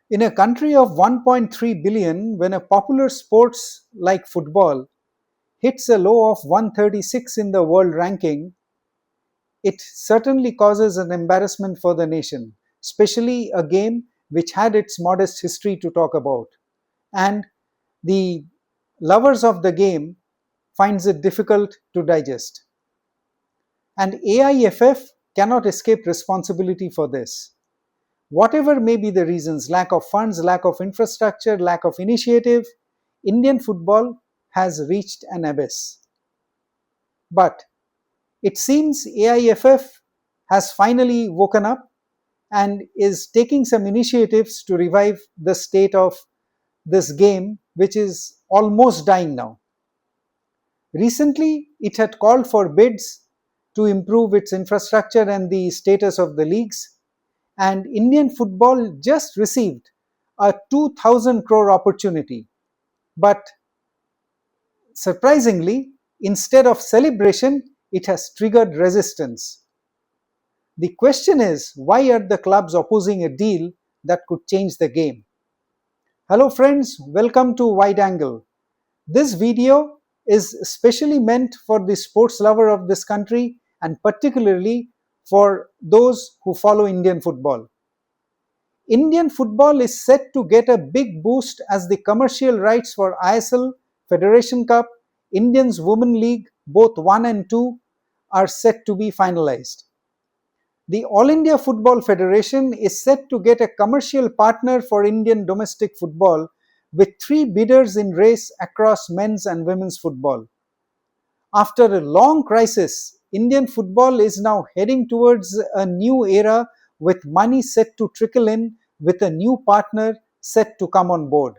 In a country of 1.3 billion, when a popular sports like football hits a low of 136 in the world ranking, it certainly causes an embarrassment for the nation, especially a game which had its modest history to talk about. And the lovers of the game finds it difficult to digest. And AIFF cannot escape responsibility for this. Whatever may be the reasons, lack of funds, lack of infrastructure, lack of initiative, Indian football has reached an abyss. But it seems AIFF has finally woken up and is taking some initiatives to revive the state of this game, which is almost dying now. Recently, it had called for bids to improve its infrastructure and the status of the leagues, and Indian football just received a 2000 crore opportunity. But surprisingly, instead of celebration, it has triggered resistance. The question is, why are the clubs opposing a deal that could change the game? Hello friends, welcome to Wide Angle. This video is specially meant for the sports lover of this country and particularly for those who follow Indian football. Indian football is set to get a big boost as the commercial rights for ISL, Federation Cup, Indians Women League, both 1 and 2, are set to be finalized. The All India Football Federation is set to get a commercial partner for Indian domestic football with 3 bidders in race across men's and women's football. After a long crisis, Indian football is now heading towards a new era with money set to trickle in with a new partner set to come on board.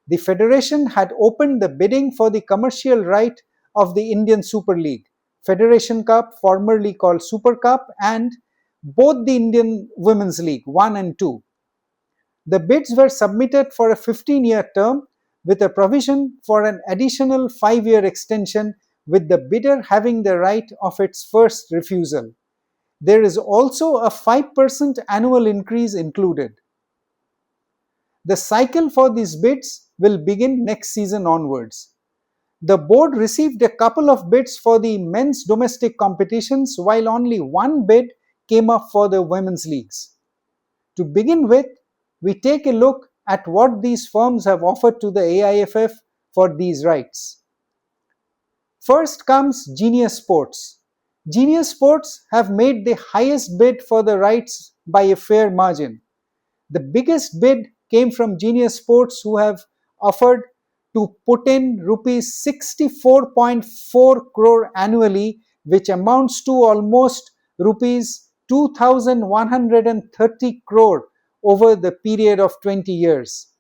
The federation had opened the bidding for the commercial right of the Indian Super League, Federation Cup, formerly called Super Cup, and both the Indian Women's League 1 and 2. The bids were submitted for a 15-year term with a provision for an additional 5-year extension, with the bidder having the right of its first refusal. There is also a 5% annual increase included. The cycle for these bids will begin next season onwards. The board received a couple of bids for the men's domestic competitions, while only one bid came up for the women's leagues. To begin with, we take a look at what these firms have offered to the AIFF for these rights. First comes Genius Sports. Genius Sports have made the highest bid for the rights by a fair margin. The biggest bid came from Genius Sports, who have offered to put in rupees 64.4 crore annually, which amounts to almost rupees 2130 crore over the period of 20 years.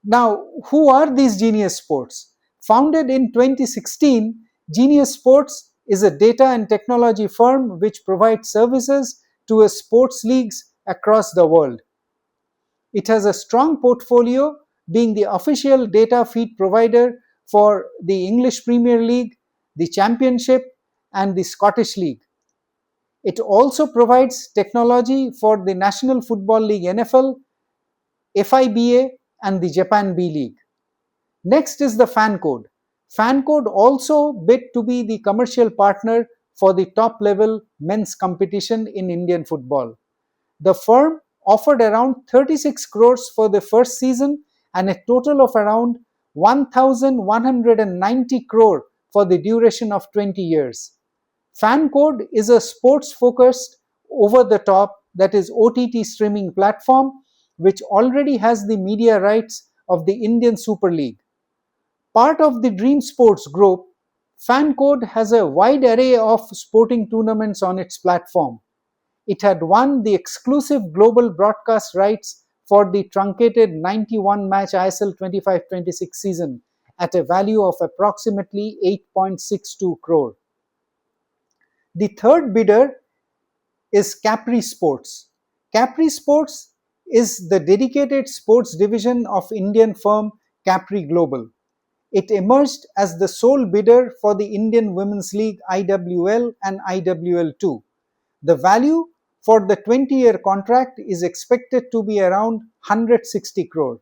Now, who are these Genius Sports? Founded in 2016, Genius Sports is a data and technology firm which provides services to sports leagues across the world. It has a strong portfolio, being the official data feed provider for the English Premier League, the Championship, and the Scottish League. It also provides technology for the National Football League NFL, FIBA, and the Japan B League. Next is the Fan Code. Fan Code also bid to be the commercial partner for the top level men's competition in Indian football. The firm offered around 36 crores for the first season and a total of around 1190 crore for the duration of 20 years. Fan Code is a sports focused over the top, that is OTT streaming platform, which already has the media rights of the Indian Super League. Part of the Dream Sports group, Fan Code has a wide array of sporting tournaments on its platform. It had won the exclusive global broadcast rights for the truncated 91-match ISL 25-26 season at a value of approximately 8.62 crore. The third bidder is Capri Sports. Capri Sports is the dedicated sports division of Indian firm Capri Global. It emerged as the sole bidder for the Indian Women's League IWL and IWL2. The value for the 20-year contract is expected to be around 160 crore.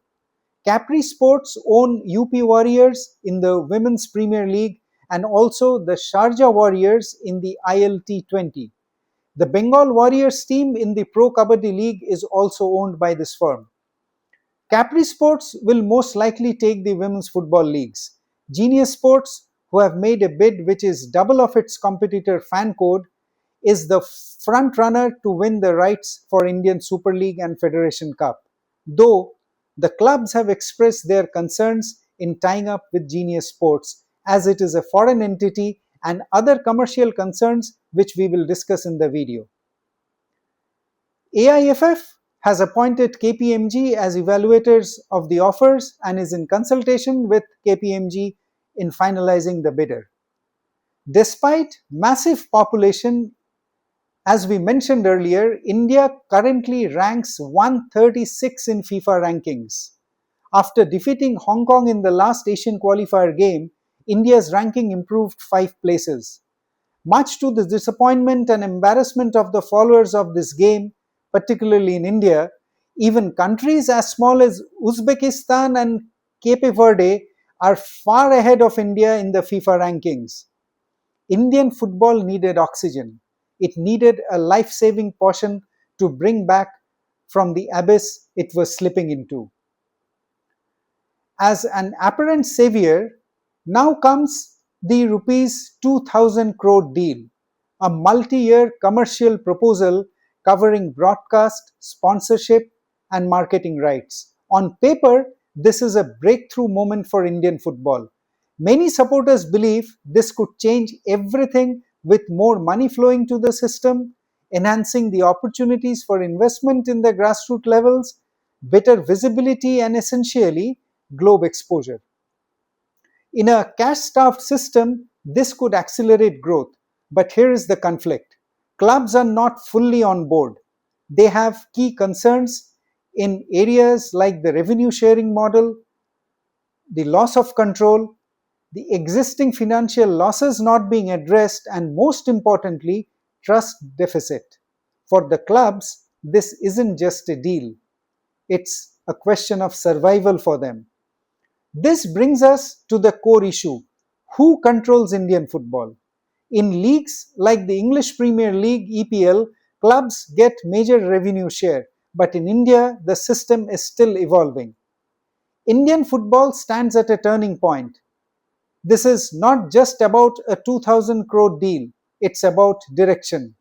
Capri Sports own UP Warriors in the Women's Premier League and also the Sharjah Warriors in the ILT20. The Bengal Warriors team in the Pro Kabaddi League is also owned by this firm. Capri Sports will most likely take the women's football leagues. Genius Sports, who have made a bid which is double of its competitor Fancode, is the front runner to win the rights for Indian Super League and Federation Cup, though the clubs have expressed their concerns in tying up with Genius Sports as it is a foreign entity and other commercial concerns which we will discuss in the video. AIFF has appointed KPMG as evaluators of the offers and is in consultation with KPMG in finalizing the bidder. Despite massive population, as we mentioned earlier, India currently ranks 136 in FIFA rankings. After defeating Hong Kong in the last Asian qualifier game, India's ranking improved 5 places. Much to the disappointment and embarrassment of the followers of this game, particularly in India, even countries as small as Uzbekistan and Cape Verde are far ahead of India in the FIFA rankings. Indian football needed oxygen. It needed a life-saving potion to bring back from the abyss it was slipping into. As an apparent savior, now comes the rupees 2000 crore deal, a multi-year commercial proposal covering broadcast, sponsorship, and marketing rights. On paper, this is a breakthrough moment for Indian football. Many supporters believe this could change everything with more money flowing to the system, enhancing the opportunities for investment in the grassroots levels, better visibility, and essentially globe exposure. In a cash-starved system, this could accelerate growth. But here is the conflict. Clubs are not fully on board. They have key concerns in areas like the revenue sharing model, the loss of control, the existing financial losses not being addressed, and most importantly, trust deficit. For the clubs, this isn't just a deal. It's a question of survival for them. This brings us to the core issue. Who controls Indian football? In leagues like the English Premier League EPL, clubs get major revenue share, but in India, the system is still evolving. Indian football stands at a turning point. This is not just about a 2000 crore deal, it's about direction.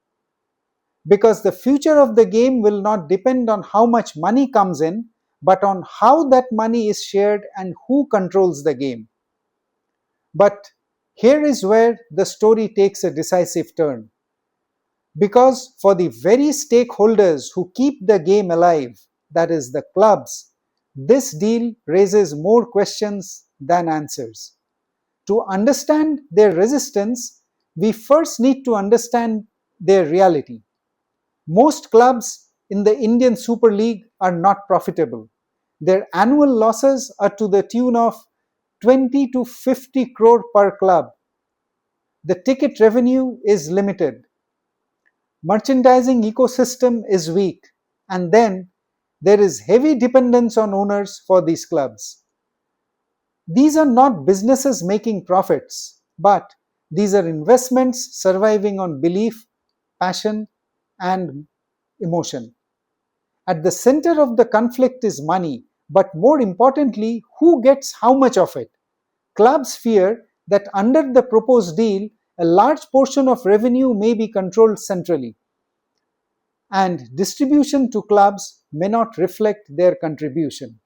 Because the future of the game will not depend on how much money comes in, but on how that money is shared and who controls the game. But here is where the story takes a decisive turn. Because for the very stakeholders who keep the game alive, that is the clubs, this deal raises more questions than answers. To understand their resistance, we first need to understand their reality. Most clubs in the Indian Super League are not profitable. Their annual losses are to the tune of 20 to 50 crore per club. The ticket revenue is limited. Merchandising ecosystem is weak. And then there is heavy dependence on owners for these clubs. These are not businesses making profits, but these are investments surviving on belief, passion, and emotion. At the center of the conflict is money, but more importantly, who gets how much of it? Clubs fear that under the proposed deal, a large portion of revenue may be controlled centrally, and distribution to clubs may not reflect their contribution.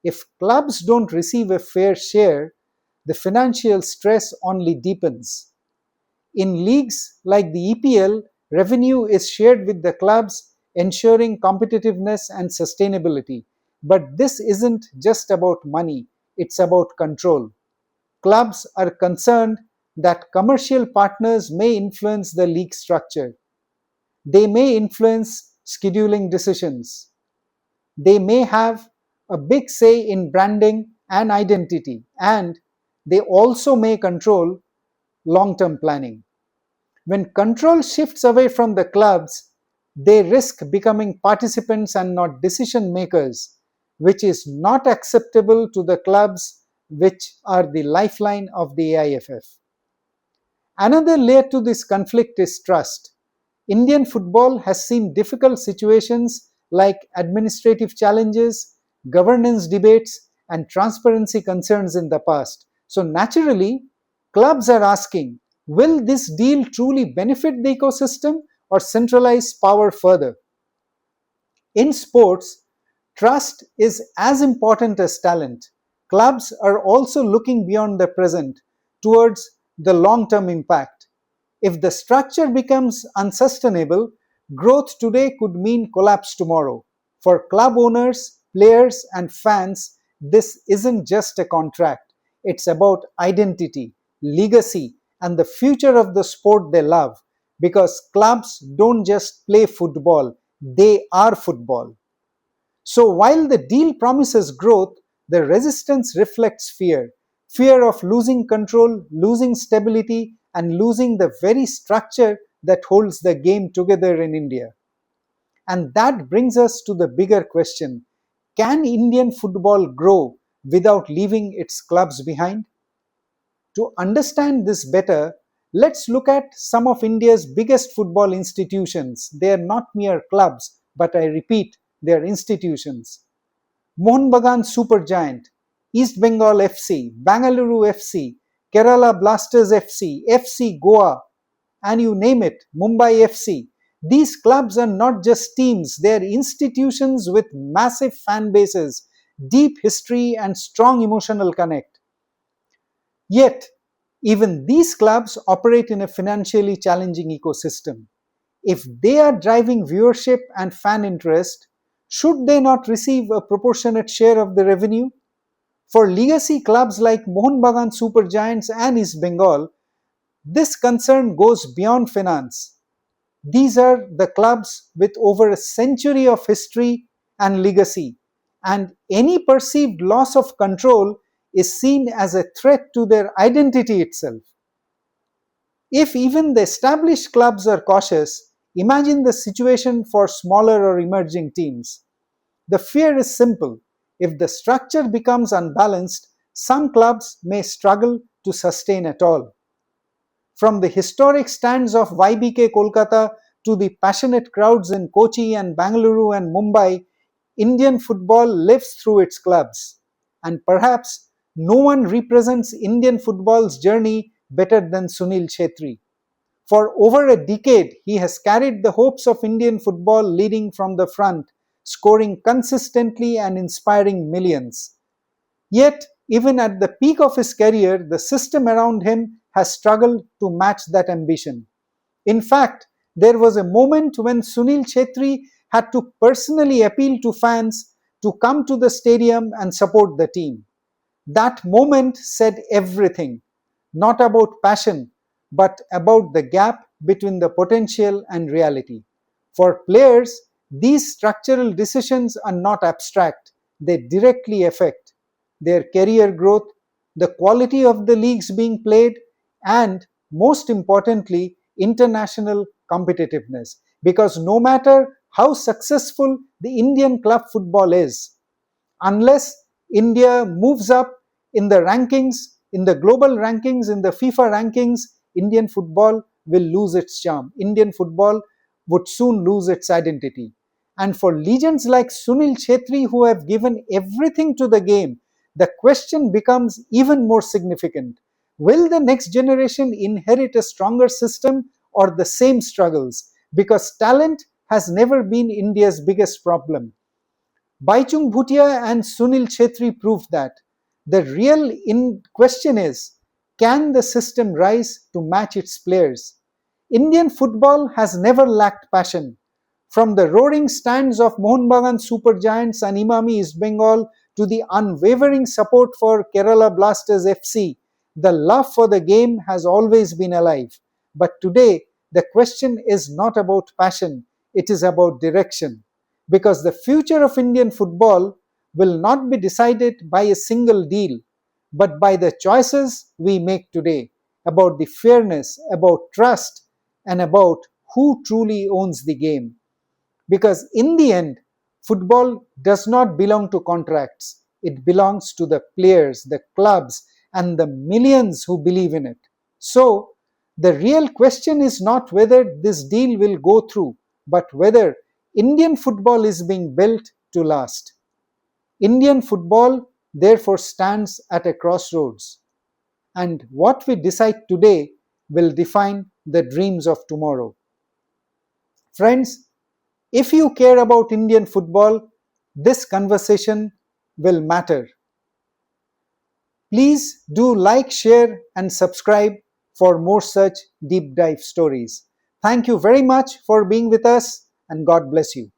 If clubs don't receive a fair share, the financial stress only deepens. In leagues like the EPL, revenue is shared with the clubs, ensuring competitiveness and sustainability. But this isn't just about money, it's about control. Clubs are concerned that commercial partners may influence the league structure. They may influence scheduling decisions. They may have a big say in branding and identity, and they also may control long term planning. When control shifts away from the clubs, They risk becoming participants and not decision makers, which is not acceptable to the clubs which are the lifeline of the AIFF. Another layer to this conflict is trust. Indian football has seen difficult situations like administrative challenges, governance debates, and transparency concerns in the past. So, naturally, clubs are asking, will this deal truly benefit the ecosystem or centralize power further? In sports, trust is as important as talent. Clubs are also looking beyond the present towards the long term impact. If the structure becomes unsustainable, growth today could mean collapse tomorrow. For club owners, players, and fans, this isn't just a contract, it's about identity, legacy, and the future of the sport they love. Because clubs don't just play football, they are football. So while the deal promises growth, the resistance reflects fear, fear of losing control, losing stability, and losing the very structure that holds the game together in India. And that brings us to the bigger question: can Indian football grow without leaving its clubs behind? To understand this better, let's look at some of India's biggest football institutions. They are not mere clubs, but I repeat, they are institutions. Mohun Bagan Supergiant, East Bengal FC, Bangalore FC, Kerala Blasters FC, FC Goa, and you name it, Mumbai FC. These clubs are not just teams, they are institutions with massive fan bases, deep history, and strong emotional connect. Yet, even these clubs operate in a financially challenging ecosystem. If they are driving viewership and fan interest, should they not receive a proportionate share of the revenue? For legacy clubs like Mohun Bagan Supergiants and East Bengal, this concern goes beyond finance. These are the clubs with over a century of history and legacy, and any perceived loss of control is seen as a threat to their identity itself. If even the established clubs are cautious, imagine the situation for smaller or emerging teams. The fear is simple. If the structure becomes unbalanced, some clubs may struggle to sustain at all. From the historic stands of YBK Kolkata to the passionate crowds in Kochi and Bangalore and Mumbai, Indian football lives through its clubs. And perhaps no one represents Indian football's journey better than Sunil Chhetri. For over a decade, he has carried the hopes of Indian football leading from the front, scoring consistently and inspiring millions. Yet, even at the peak of his career, the system around him has struggled to match that ambition. In fact, there was a moment when Sunil Chhetri had to personally appeal to fans to come to the stadium and support the team. That moment said everything, not about passion, but about the gap between the potential and reality. For players, these structural decisions are not abstract, they directly affect their career growth, the quality of the leagues being played, and most importantly, international competitiveness. Because no matter how successful the Indian club football is, unless India moves up in the rankings, in the global rankings, in the FIFA rankings, Indian football will lose its charm. Indian football would soon lose its identity. And for legends like Sunil Chhetri, who have given everything to the game, the question becomes even more significant. Will the next generation inherit a stronger system or the same struggles? Because talent has never been India's biggest problem. Baichung Bhutia and Sunil Chhetri proved that. The real question is, can the system rise to match its players? Indian football has never lacked passion. From the roaring stands of Mohun Bagan Supergiants and Imami East Bengal to the unwavering support for Kerala Blasters FC, the love for the game has always been alive. But today, the question is not about passion, it is about direction. Because the future of Indian football will not be decided by a single deal, but by the choices we make today about the fairness, about trust, and about who truly owns the game. Because in the end, football does not belong to contracts. It belongs to the players, the clubs, and the millions who believe in it. So, the real question is not whether this deal will go through, but whether Indian football is being built to last. Indian football therefore stands at a crossroads, and what we decide today will define the dreams of tomorrow. Friends, if you care about Indian football, this conversation will matter. Please do like, share, and subscribe for more such deep dive stories. Thank you very much for being with us, and God bless you.